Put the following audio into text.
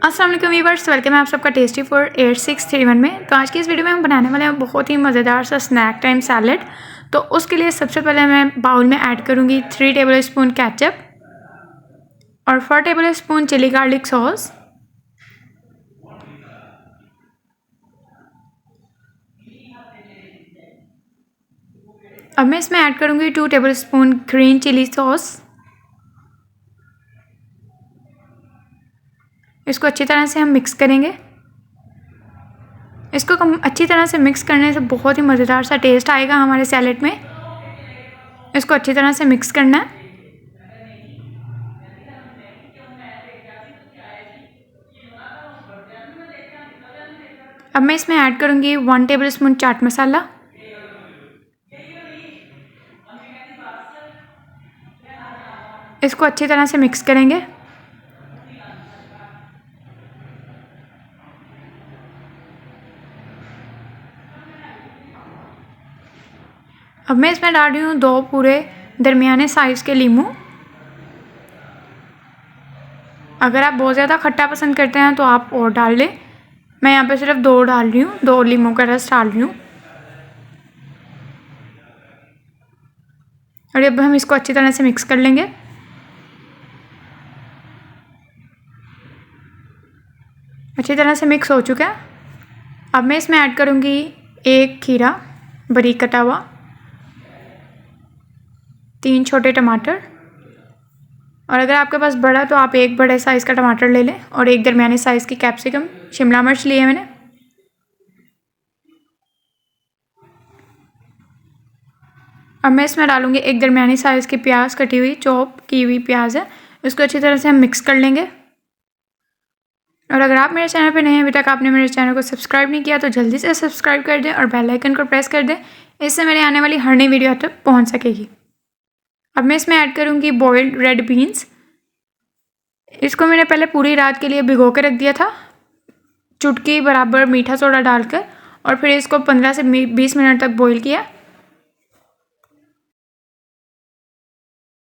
अस्सलाम वालेकुम viewers, welcome है आप सबका टेस्टी फूड 8631 में। तो आज की इस वीडियो में हम बनाने वाले हैं बहुत ही मज़ेदार सा स्नैक टाइम सैलेड। तो उसके लिए सबसे पहले मैं बाउल में ऐड करूँगी 3 टेबल स्पून केचप और 4 table spoon chilli garlic sauce. अब मैं इसमें ऐड करूँगी 2 table spoon green chilli sauce. इसको अच्छी तरह से हम मिक्स करेंगे। इसको अच्छी तरह से मिक्स करने से बहुत ही मज़ेदार सा टेस्ट आएगा हमारे सैलेड में। इसको अच्छी तरह से मिक्स करना है। अब मैं इसमें ऐड करूँगी 1 टेबल स्पून चाट मसाला। इसको अच्छी तरह से मिक्स करेंगे। अब मैं इसमें डाल रही हूँ 2 पूरे दरमियाने साइज़ के लीमू। अगर आप बहुत ज़्यादा खट्टा पसंद करते हैं तो आप और डाल लें। मैं यहाँ पे सिर्फ 2 डाल रही हूँ, 2 लीमू का रस डाल रही हूँ। और अब हम इसको अच्छी तरह से मिक्स कर लेंगे। अच्छी तरह से मिक्स हो चुका है। अब मैं इसमें ऐड करूँगी 1 खीरा बारीक कटा हुआ, 3 छोटे टमाटर, और अगर आपके पास बड़ा तो आप 1 बड़े साइज़ का टमाटर ले लें, और 1 दरमियाने साइज़ की कैप्सिकम शिमला मिर्च ली है मैंने। अब मैं इसमें डालूँगी 1 दरमियानी साइज़ की प्याज, कटी हुई चॉप की हुई प्याज है। इसको अच्छी तरह से हम मिक्स कर लेंगे। और अगर आप मेरे चैनल पर नए हैं, अभी तक आपने मेरे चैनल को सब्सक्राइब नहीं किया तो जल्दी से सब्सक्राइब कर दें और बेल आइकन को प्रेस कर दें। इससे मेरे आने वाली हर नई वीडियो आप तक पहुँच सकेगी। अब मैं इसमें ऐड करूँगी बॉइल्ड रेड बीन्स। इसको मैंने पहले पूरी रात के लिए भिगो के रख दिया था, चुटकी बराबर मीठा सोडा डालकर, और फिर इसको 15 से 20 मिनट तक बॉईल किया।